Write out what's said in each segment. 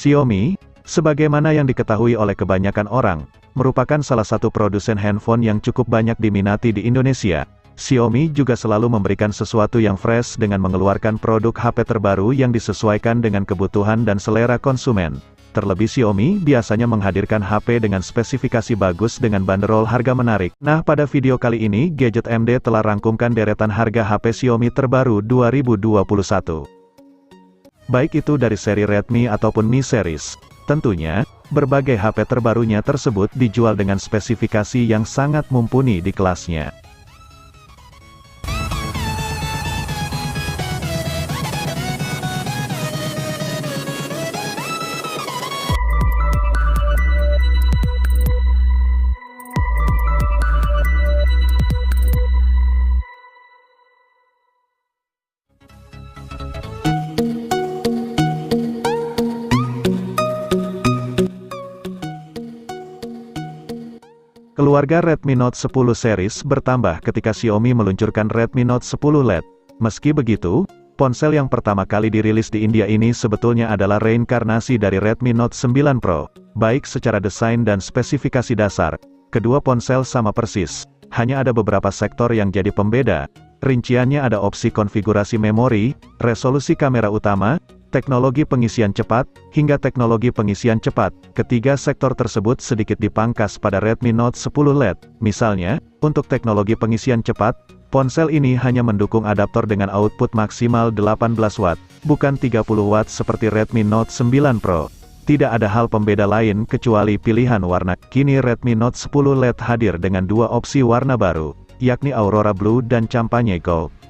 Xiaomi, sebagaimana yang diketahui oleh kebanyakan orang, merupakan salah satu produsen handphone yang cukup banyak diminati di Indonesia. Xiaomi juga selalu memberikan sesuatu yang fresh dengan mengeluarkan produk HP terbaru yang disesuaikan dengan kebutuhan dan selera konsumen. Terlebih Xiaomi biasanya menghadirkan HP dengan spesifikasi bagus dengan banderol harga menarik. Nah, pada video kali ini Gadget MD telah rangkumkan deretan harga HP Xiaomi terbaru 2021. Baik itu dari seri Redmi ataupun Mi series. Tentunya, berbagai HP terbarunya tersebut dijual dengan spesifikasi yang sangat mumpuni di kelasnya. Keluarga Redmi Note 10 series bertambah ketika Xiaomi meluncurkan Redmi Note 10 LED. Meski begitu, ponsel yang pertama kali dirilis di India ini sebetulnya adalah reinkarnasi dari Redmi Note 9 Pro. Baik secara desain dan spesifikasi dasar, kedua ponsel sama persis. Hanya ada beberapa sektor yang jadi pembeda. Rinciannya ada opsi konfigurasi memori, resolusi kamera utama, teknologi pengisian cepat, hingga teknologi pengisian cepat. Ketiga sektor tersebut sedikit dipangkas pada Redmi Note 10 LED. Misalnya, untuk teknologi pengisian cepat, ponsel ini hanya mendukung adaptor dengan output maksimal 18 Watt, bukan 30 Watt seperti Redmi Note 9 Pro. Tidak ada hal pembeda lain kecuali pilihan warna. Kini Redmi Note 10 LED hadir dengan dua opsi warna baru, yakni Aurora Blue dan Champagne Gold.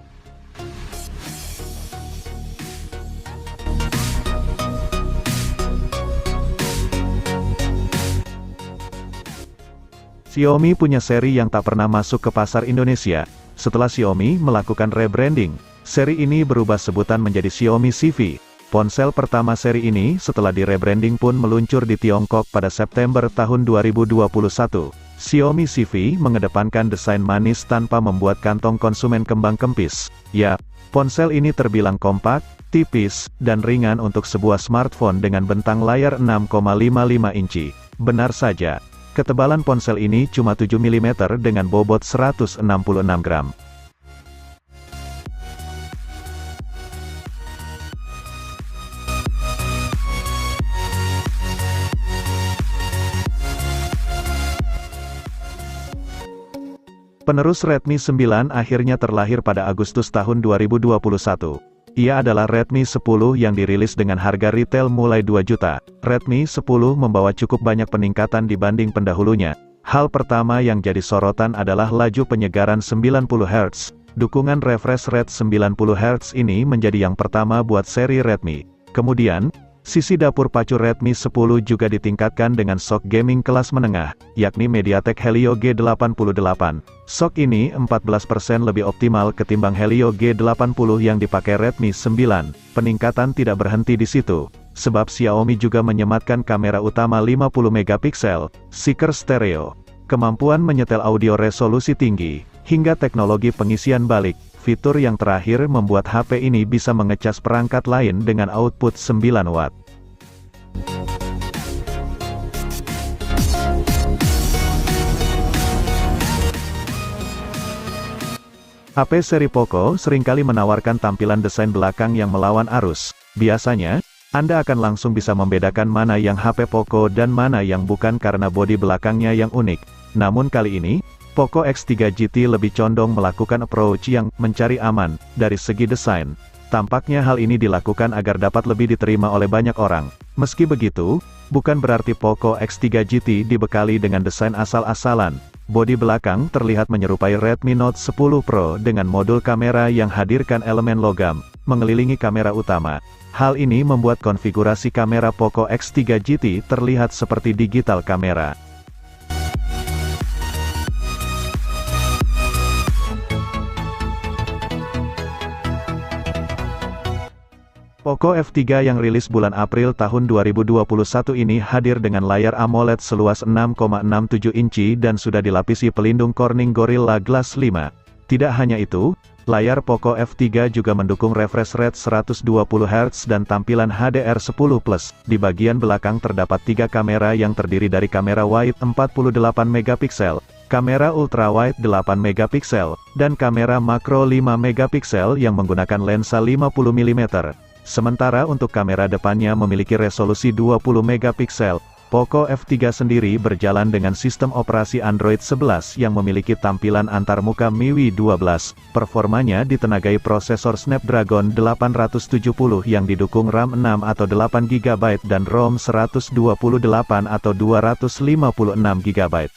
Xiaomi punya seri yang tak pernah masuk ke pasar Indonesia. Setelah Xiaomi melakukan rebranding, seri ini berubah sebutan menjadi Xiaomi CV. Ponsel pertama seri ini setelah di-rebranding pun meluncur di Tiongkok pada September tahun 2021. Xiaomi CV mengedepankan desain manis tanpa membuat kantong konsumen kembang kempis. Ya, ponsel ini terbilang kompak, tipis, dan ringan untuk sebuah smartphone dengan bentang layar 6,55 inci. Benar saja. Ketebalan ponsel ini cuma 7 mm dengan bobot 166 gram. Penerus Redmi 9 akhirnya terlahir pada Agustus tahun 2021. Ia adalah Redmi 10 yang dirilis dengan harga retail mulai 2 juta. Redmi 10 membawa cukup banyak peningkatan dibanding pendahulunya. Hal pertama yang jadi sorotan adalah laju penyegaran 90 Hz. Dukungan refresh rate 90 Hz ini menjadi yang pertama buat seri Redmi. Kemudian, sisi dapur pacu Redmi 10 juga ditingkatkan dengan SoC gaming kelas menengah, yakni MediaTek Helio G88. SoC ini 14% lebih optimal ketimbang Helio G80 yang dipakai Redmi 9. Peningkatan tidak berhenti di situ, sebab Xiaomi juga menyematkan kamera utama 50 megapiksel, seeker stereo, kemampuan menyetel audio resolusi tinggi, hingga teknologi pengisian balik. Fitur yang terakhir membuat HP ini bisa mengecas perangkat lain dengan output 9 Watt. HP seri Poco seringkali menawarkan tampilan desain belakang yang melawan arus. Biasanya, Anda akan langsung bisa membedakan mana yang HP Poco dan mana yang bukan karena bodi belakangnya yang unik. Namun kali ini, Poco X3 GT lebih condong melakukan approach yang mencari aman dari segi desain. Tampaknya hal ini dilakukan agar dapat lebih diterima oleh banyak orang. Meski begitu, bukan berarti Poco X3 GT dibekali dengan desain asal-asalan. Bodi belakang terlihat menyerupai Redmi Note 10 Pro dengan modul kamera yang hadirkan elemen logam mengelilingi kamera utama. Hal ini membuat konfigurasi kamera Poco X3 GT terlihat seperti digital kamera. Poco F3 yang rilis bulan April tahun 2021 ini hadir dengan layar AMOLED seluas 6,67 inci dan sudah dilapisi pelindung Corning Gorilla Glass 5. Tidak hanya itu, layar Poco F3 juga mendukung refresh rate 120Hz dan tampilan HDR10+. Di bagian belakang terdapat 3 kamera yang terdiri dari kamera wide 48 megapiksel, kamera ultrawide 8 megapiksel, dan kamera makro 5 megapiksel yang menggunakan lensa 50 mm. Sementara untuk kamera depannya memiliki resolusi 20 megapiksel. Poco F3 sendiri berjalan dengan sistem operasi Android 11 yang memiliki tampilan antarmuka MIUI 12. Performanya ditenagai prosesor Snapdragon 870 yang didukung RAM 6 atau 8 GB dan ROM 128 atau 256 GB.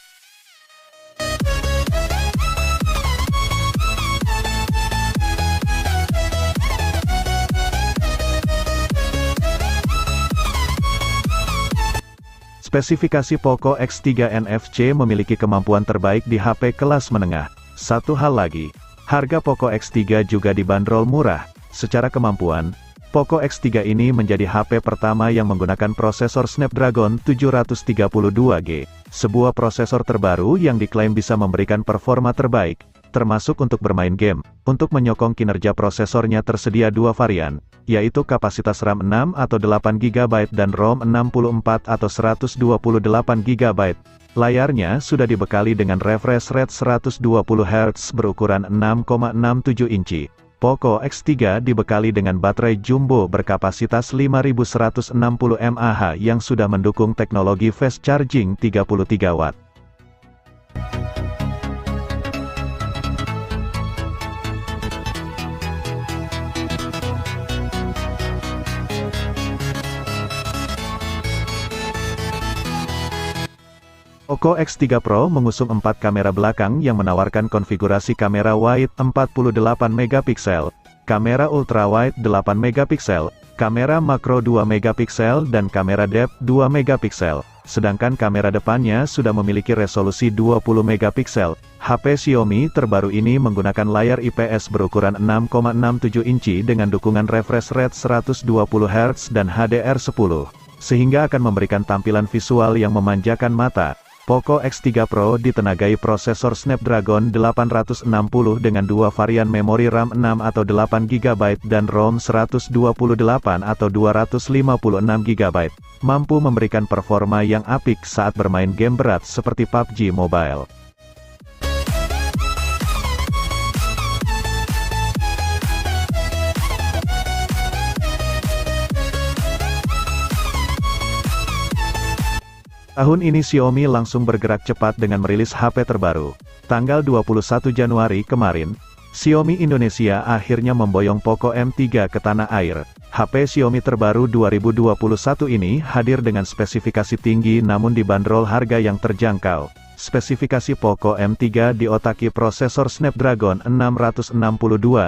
Spesifikasi Poco X3 NFC memiliki kemampuan terbaik di HP kelas menengah. Satu hal lagi, harga Poco X3 juga dibanderol murah. Secara kemampuan, Poco X3 ini menjadi HP pertama yang menggunakan prosesor Snapdragon 732G, sebuah prosesor terbaru yang diklaim bisa memberikan performa terbaik, termasuk untuk bermain game. Untuk menyokong kinerja prosesornya tersedia 2 varian, yaitu kapasitas RAM 6 atau 8 GB dan ROM 64 atau 128 GB. Layarnya sudah dibekali dengan refresh rate 120Hz berukuran 6,67 inci. Poco X3 dibekali dengan baterai jumbo berkapasitas 5160 mAh yang sudah mendukung teknologi fast charging 33 Watt. Poco X3 Pro mengusung 4 kamera belakang yang menawarkan konfigurasi kamera wide 48 megapiksel, kamera ultrawide 8 megapiksel, kamera makro 2 megapiksel dan kamera depth 2 megapiksel. Sedangkan kamera depannya sudah memiliki resolusi 20 megapiksel. HP Xiaomi terbaru ini menggunakan layar IPS berukuran 6,67 inci dengan dukungan refresh rate 120Hz dan HDR10, sehingga akan memberikan tampilan visual yang memanjakan mata. Poco X3 Pro ditenagai prosesor Snapdragon 860 dengan 2 varian memori RAM 6 atau 8 GB dan ROM 128 atau 256 GB, mampu memberikan performa yang apik saat bermain game berat seperti PUBG Mobile. Tahun ini Xiaomi langsung bergerak cepat dengan merilis HP terbaru. Tanggal 21 Januari kemarin, Xiaomi Indonesia akhirnya memboyong Poco M3 ke tanah air. HP Xiaomi terbaru 2021 ini hadir dengan spesifikasi tinggi namun dibanderol harga yang terjangkau. Spesifikasi Poco M3 diotaki prosesor Snapdragon 662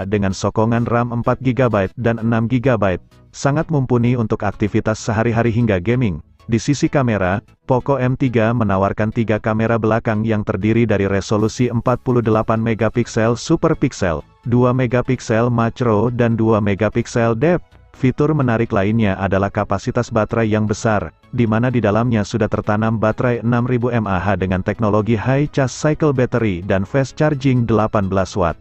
dengan sokongan RAM 4 GB dan 6 GB, sangat mumpuni untuk aktivitas sehari-hari hingga gaming. Di sisi kamera, Poco M3 menawarkan 3 kamera belakang yang terdiri dari resolusi 48 megapiksel super pixel, 2 megapiksel macro dan 2 megapiksel depth. Fitur menarik lainnya adalah kapasitas baterai yang besar, di mana di dalamnya sudah tertanam baterai 6000 mAh dengan teknologi high charge cycle battery dan fast charging 18 Watt.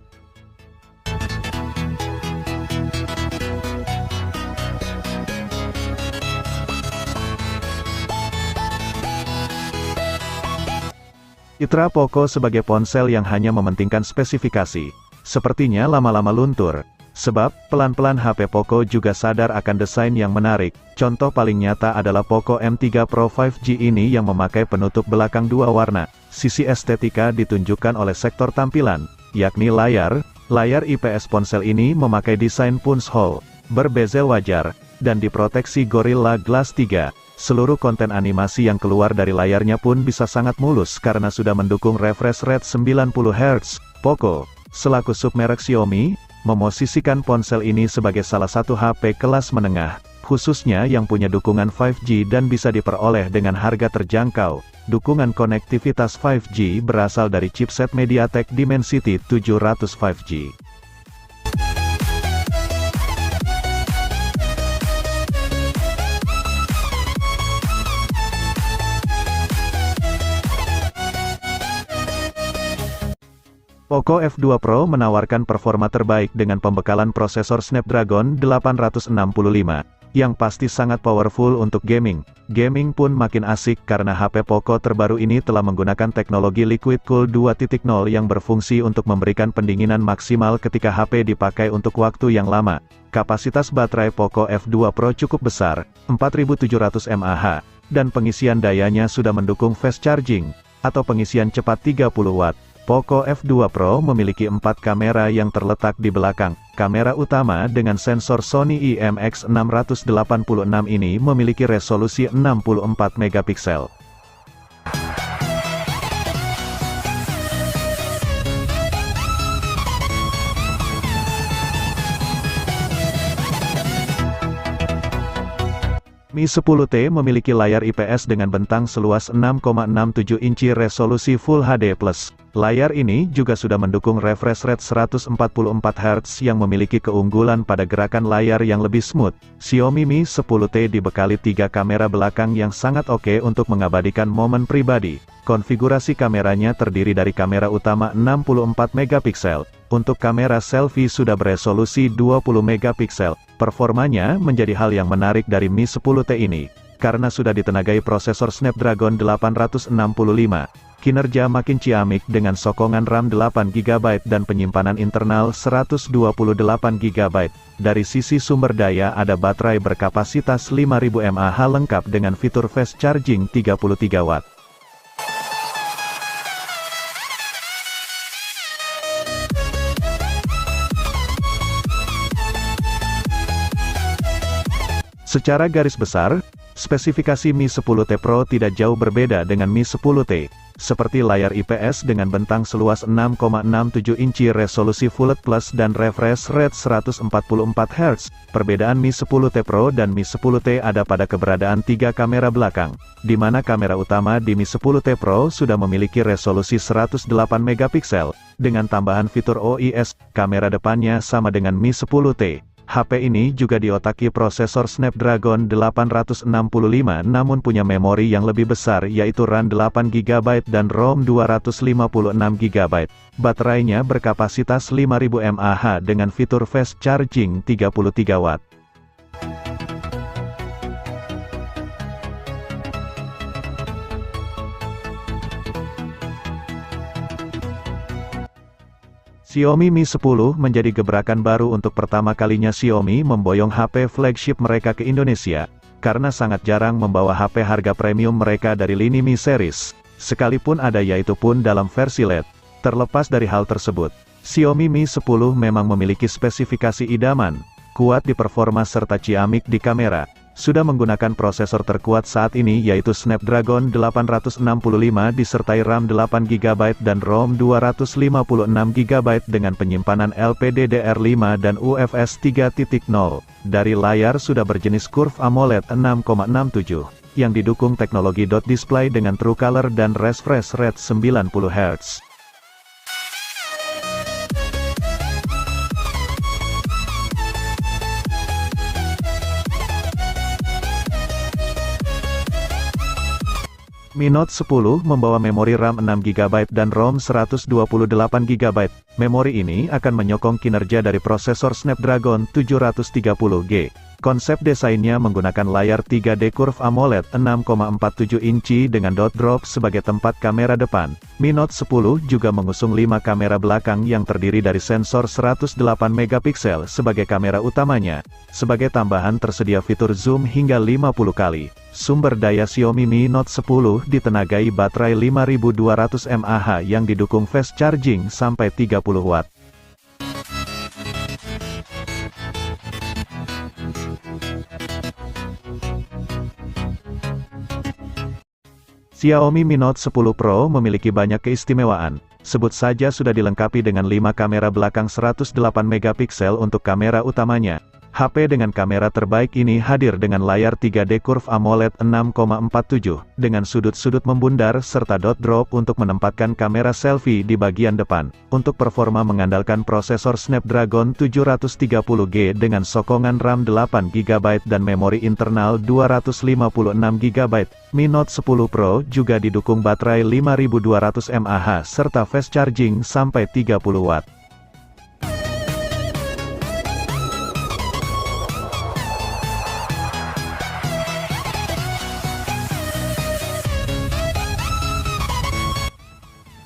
Citra Poco sebagai ponsel yang hanya mementingkan spesifikasi, sepertinya lama-lama luntur. Sebab, pelan-pelan HP Poco juga sadar akan desain yang menarik. Contoh paling nyata adalah Poco M3 Pro 5G ini yang memakai penutup belakang 2 warna. Sisi estetika ditunjukkan oleh sektor tampilan, yakni layar. Layar IPS ponsel ini memakai desain punch-hole, berbezel wajar, dan diproteksi Gorilla Glass 3. Seluruh konten animasi yang keluar dari layarnya pun bisa sangat mulus karena sudah mendukung refresh rate 90Hz. Poco, selaku submerek Xiaomi, memosisikan ponsel ini sebagai salah satu HP kelas menengah, khususnya yang punya dukungan 5G dan bisa diperoleh dengan harga terjangkau. Dukungan konektivitas 5G berasal dari chipset MediaTek Dimensity 700 5G. Poco F2 Pro menawarkan performa terbaik dengan pembekalan prosesor Snapdragon 865, yang pasti sangat powerful untuk gaming. Gaming pun makin asik karena HP Poco terbaru ini telah menggunakan teknologi Liquid Cool 2.0 yang berfungsi untuk memberikan pendinginan maksimal ketika HP dipakai untuk waktu yang lama. Kapasitas baterai Poco F2 Pro cukup besar, 4700 mAh, dan pengisian dayanya sudah mendukung fast charging, atau pengisian cepat 30 Watt. Poco F2 Pro memiliki 4 kamera yang terletak di belakang. Kamera utama dengan sensor Sony IMX686 ini memiliki resolusi 64 megapiksel. Mi 10T memiliki layar IPS dengan bentang seluas 6,67 inci resolusi Full HD+. Layar ini juga sudah mendukung refresh rate 144 Hz yang memiliki keunggulan pada gerakan layar yang lebih smooth. Xiaomi Mi 10T dibekali 3 kamera belakang yang sangat oke untuk mengabadikan momen pribadi. Konfigurasi kameranya terdiri dari kamera utama 64 megapiksel. Untuk kamera selfie sudah beresolusi 20 megapiksel. Performanya menjadi hal yang menarik dari Mi 10T ini, karena sudah ditenagai prosesor Snapdragon 865. Kinerja makin ciamik dengan sokongan RAM 8GB dan penyimpanan internal 128GB. Dari sisi sumber daya ada baterai berkapasitas 5000 mAh lengkap dengan fitur fast charging 33 Watt. Secara garis besar, spesifikasi Mi 10T Pro tidak jauh berbeda dengan Mi 10T, seperti layar IPS dengan bentang seluas 6,67 inci resolusi Full HD+ dan refresh rate 144 Hz. Perbedaan Mi 10T Pro dan Mi 10T ada pada keberadaan 3 kamera belakang, di mana kamera utama di Mi 10T Pro sudah memiliki resolusi 108 megapiksel, dengan tambahan fitur OIS. Kamera depannya sama dengan Mi 10T. HP ini juga diotaki prosesor Snapdragon 865 namun punya memori yang lebih besar yaitu RAM 8GB dan ROM 256GB. Baterainya berkapasitas 5000 mAh dengan fitur fast charging 33 Watt. Xiaomi Mi 10 menjadi gebrakan baru untuk pertama kalinya Xiaomi memboyong HP flagship mereka ke Indonesia, karena sangat jarang membawa HP harga premium mereka dari lini Mi series, sekalipun ada yaitu pun dalam versi LED. Terlepas dari hal tersebut, Xiaomi Mi 10 memang memiliki spesifikasi idaman, kuat di performa serta ciamik di kamera. Sudah menggunakan prosesor terkuat saat ini yaitu Snapdragon 865 disertai RAM 8GB dan ROM 256GB dengan penyimpanan LPDDR5 dan UFS 3.0. Dari layar sudah berjenis Curve AMOLED 6,67, yang didukung teknologi dot display dengan True Color dan refresh rate 90 Hz. Mi Note 10 membawa memori RAM 6GB dan ROM 128GB. Memori ini akan menyokong kinerja dari prosesor Snapdragon 730G. Konsep desainnya menggunakan layar 3D Curve AMOLED 6,47 inci dengan dot drop sebagai tempat kamera depan. Mi Note 10 juga mengusung 5 kamera belakang yang terdiri dari sensor 108 megapiksel sebagai kamera utamanya. Sebagai tambahan tersedia fitur zoom hingga 50 kali. Sumber daya Xiaomi Mi Note 10 ditenagai baterai 5200 mAh yang didukung fast charging sampai 30 Watt. Xiaomi Mi Note 10 Pro memiliki banyak keistimewaan. Sebut saja sudah dilengkapi dengan 5 kamera belakang 108 megapiksel untuk kamera utamanya. HP dengan kamera terbaik ini hadir dengan layar 3D Curve AMOLED 6,47, dengan sudut-sudut membundar serta dot drop untuk menempatkan kamera selfie di bagian depan. Untuk performa mengandalkan prosesor Snapdragon 730G dengan sokongan RAM 8GB dan memori internal 256GB. Mi Note 10 Pro juga didukung baterai 5200 mAh serta fast charging sampai 30 Watt.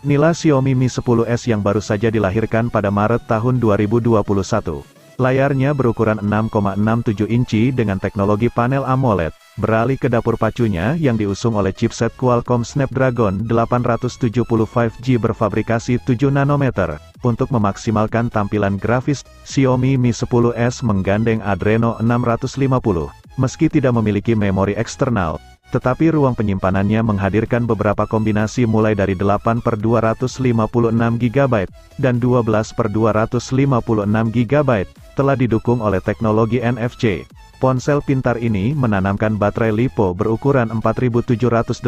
Inilah Xiaomi Mi 10s yang baru saja dilahirkan pada Maret tahun 2021. Layarnya berukuran 6,67 inci dengan teknologi panel AMOLED. Beralih ke dapur pacunya yang diusung oleh chipset Qualcomm Snapdragon 875 5G berfabrikasi 7 nanometer. Untuk memaksimalkan tampilan grafis, Xiaomi Mi 10s menggandeng Adreno 650. Meski tidak memiliki memori eksternal, tetapi ruang penyimpanannya menghadirkan beberapa kombinasi mulai dari 8/256GB dan 12/256GB, telah didukung oleh teknologi NFC. Ponsel pintar ini menanamkan baterai LiPo berukuran 4780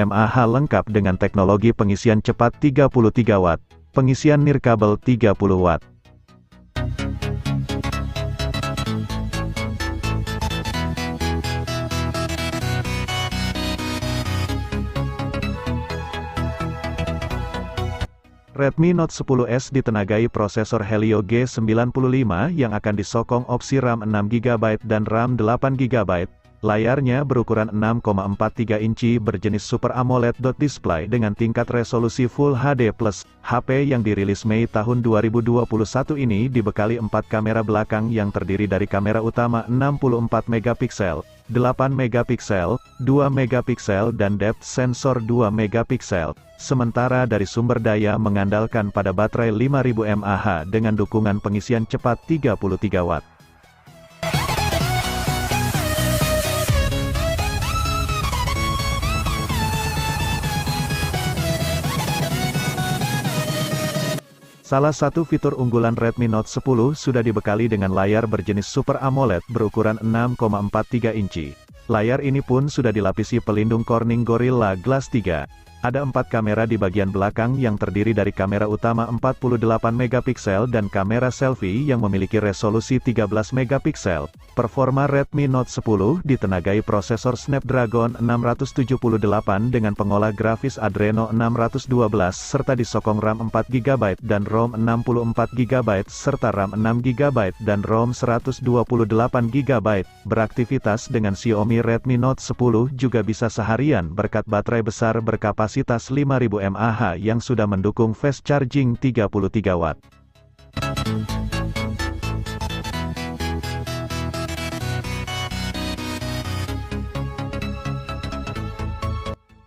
mAh lengkap dengan teknologi pengisian cepat 33 Watt, pengisian nirkabel 30 Watt. Redmi Note 10s ditenagai prosesor Helio G95 yang akan disokong opsi RAM 6GB dan RAM 8GB. Layarnya berukuran 6,43 inci berjenis Super AMOLED display dengan tingkat resolusi Full HD+. HP yang dirilis Mei tahun 2021 ini dibekali 4 kamera belakang yang terdiri dari kamera utama 64MP, 8MP, 2MP dan depth sensor 2MP. Sementara dari sumber daya mengandalkan pada baterai 5000 mAh dengan dukungan pengisian cepat 33 Watt. Salah satu fitur unggulan Redmi Note 10 sudah dibekali dengan layar berjenis Super AMOLED berukuran 6,43 inci. Layar ini pun sudah dilapisi pelindung Corning Gorilla Glass 3. Ada 4 kamera di bagian belakang yang terdiri dari kamera utama 48MP dan kamera selfie yang memiliki resolusi 13MP. Performa Redmi Note 10 ditenagai prosesor Snapdragon 678 dengan pengolah grafis Adreno 612 serta disokong RAM 4GB dan ROM 64GB serta RAM 6GB dan ROM 128GB. Beraktivitas dengan Xiaomi Redmi Note 10 juga bisa seharian berkat baterai besar berkapasitas 5000 mAh yang sudah mendukung fast charging 33 Watt.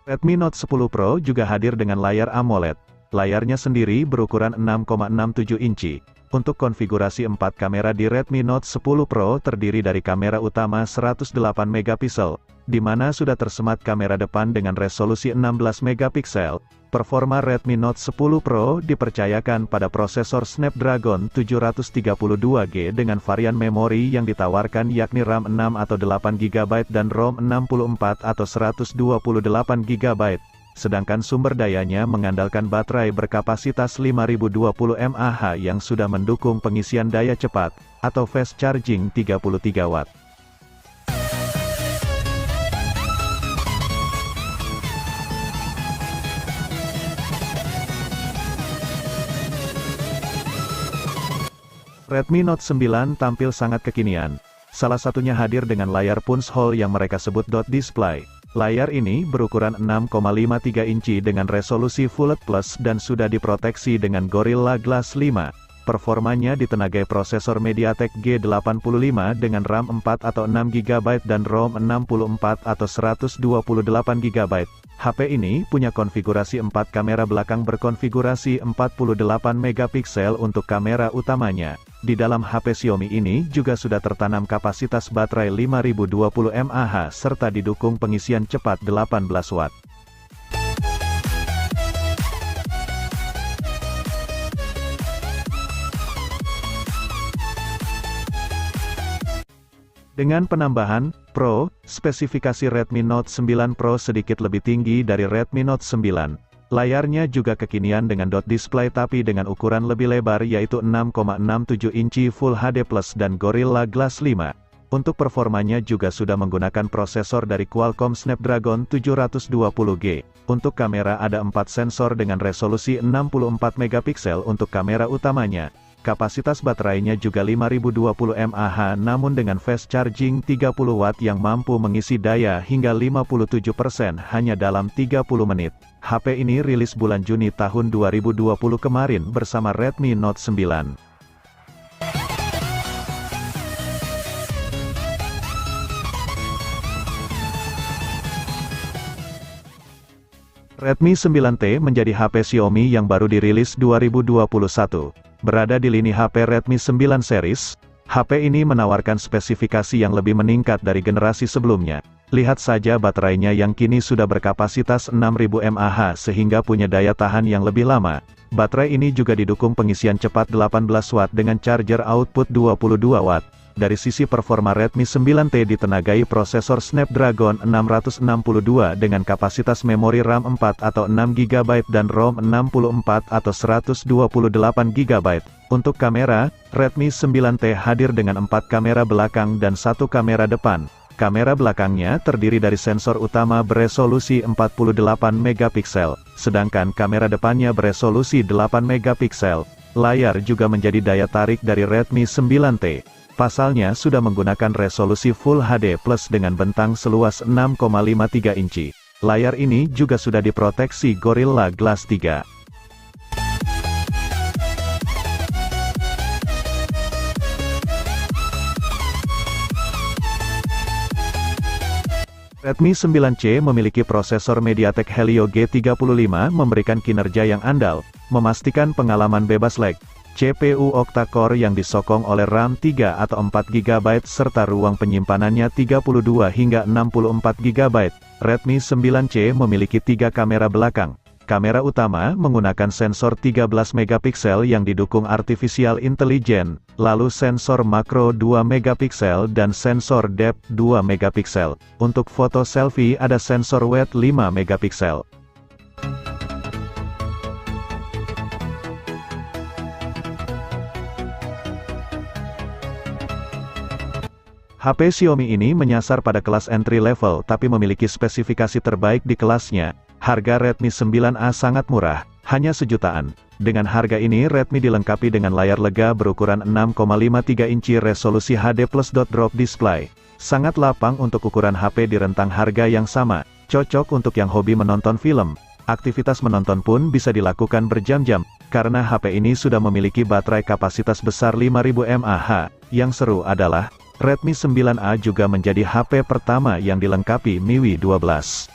Redmi Note 10 Pro juga hadir dengan layar AMOLED. Layarnya sendiri berukuran 6,67 inci. Untuk konfigurasi 4 kamera di Redmi Note 10 Pro terdiri dari kamera utama 108MP, di mana sudah tersemat kamera depan dengan resolusi 16MP. Performa Redmi Note 10 Pro dipercayakan pada prosesor Snapdragon 732G dengan varian memori yang ditawarkan yakni RAM 6 atau 8GB dan ROM 64 atau 128GB. Sedangkan sumber dayanya mengandalkan baterai berkapasitas 5020 mAh yang sudah mendukung pengisian daya cepat, atau fast charging 33 Watt. Redmi Note 9 tampil sangat kekinian. Salah satunya hadir dengan layar punch-hole yang mereka sebut dot display. Layar ini berukuran 6,53 inci dengan resolusi Full HD+ dan sudah diproteksi dengan Gorilla Glass 5. Performanya ditenagai prosesor MediaTek G85 dengan RAM 4 atau 6GB dan ROM 64 atau 128GB. HP ini punya konfigurasi 4 kamera belakang berkonfigurasi 48MP untuk kamera utamanya. Di dalam HP Xiaomi ini juga sudah tertanam kapasitas baterai 5020 mAh serta didukung pengisian cepat 18 Watt. Dengan penambahan Pro, spesifikasi Redmi Note 9 Pro sedikit lebih tinggi dari Redmi Note 9. Layarnya juga kekinian dengan dot display tapi dengan ukuran lebih lebar yaitu 6,67 inci Full HD Plus dan Gorilla Glass 5. Untuk performanya juga sudah menggunakan prosesor dari Qualcomm Snapdragon 720G. Untuk kamera ada 4 sensor dengan resolusi 64 megapiksel untuk kamera utamanya. Kapasitas baterainya juga 5020 mAh namun dengan fast charging 30 watt yang mampu mengisi daya hingga 57% hanya dalam 30 menit. HP ini rilis bulan Juni tahun 2020 kemarin bersama Redmi Note 9. Redmi 9T menjadi HP Xiaomi yang baru dirilis 2021. Berada di lini HP Redmi 9 series, HP ini menawarkan spesifikasi yang lebih meningkat dari generasi sebelumnya. Lihat saja baterainya yang kini sudah berkapasitas 6000 mAh sehingga punya daya tahan yang lebih lama. Baterai ini juga didukung pengisian cepat 18 watt dengan charger output 22 watt. Dari sisi performa Redmi 9T ditenagai prosesor Snapdragon 662 dengan kapasitas memori RAM 4 atau 6 GB dan ROM 64 atau 128 GB. Untuk kamera, Redmi 9T hadir dengan 4 kamera belakang dan 1 kamera depan. Kamera belakangnya terdiri dari sensor utama beresolusi 48 megapiksel, sedangkan kamera depannya beresolusi 8 megapiksel. Layar juga menjadi daya tarik dari Redmi 9T. Pasalnya sudah menggunakan resolusi Full HD Plus dengan bentang seluas 6,53 inci. Layar ini juga sudah diproteksi Gorilla Glass 3. Redmi 9C memiliki prosesor MediaTek Helio G35 memberikan kinerja yang andal, memastikan pengalaman bebas lag. CPU octa-core yang disokong oleh RAM 3 atau 4 GB serta ruang penyimpanannya 32 hingga 64 GB. Redmi 9C memiliki 3 kamera belakang. Kamera utama menggunakan sensor 13 megapiksel yang didukung artificial intelligence, lalu sensor makro 2 megapiksel dan sensor depth 2 megapiksel. Untuk foto selfie ada sensor wide 5 megapiksel. HP Xiaomi ini menyasar pada kelas entry level tapi memiliki spesifikasi terbaik di kelasnya. Harga Redmi 9A sangat murah, hanya sejutaan. Dengan harga ini Redmi dilengkapi dengan layar lega berukuran 6,53 inci resolusi HD Plus drop display. Sangat lapang untuk ukuran HP di rentang harga yang sama, cocok untuk yang hobi menonton film. Aktivitas menonton pun bisa dilakukan berjam-jam, karena HP ini sudah memiliki baterai kapasitas besar 5000 mAh. Yang seru adalah, Redmi 9A juga menjadi HP pertama yang dilengkapi MIUI 12.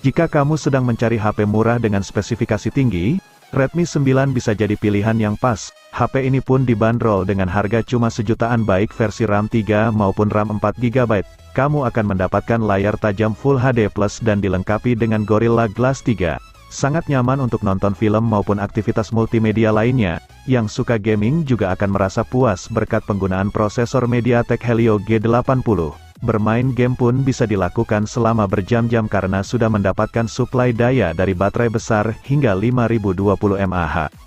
Jika kamu sedang mencari HP murah dengan spesifikasi tinggi, Redmi 9 bisa jadi pilihan yang pas. HP ini pun dibanderol dengan harga cuma sejutaan baik versi RAM 3 maupun RAM 4 GB. Kamu akan mendapatkan layar tajam Full HD Plus dan dilengkapi dengan Gorilla Glass 3. Sangat nyaman untuk nonton film maupun aktivitas multimedia lainnya. Yang suka gaming juga akan merasa puas berkat penggunaan prosesor MediaTek Helio G80. Bermain game pun bisa dilakukan selama berjam-jam karena sudah mendapatkan suplai daya dari baterai besar hingga 5020 mAh.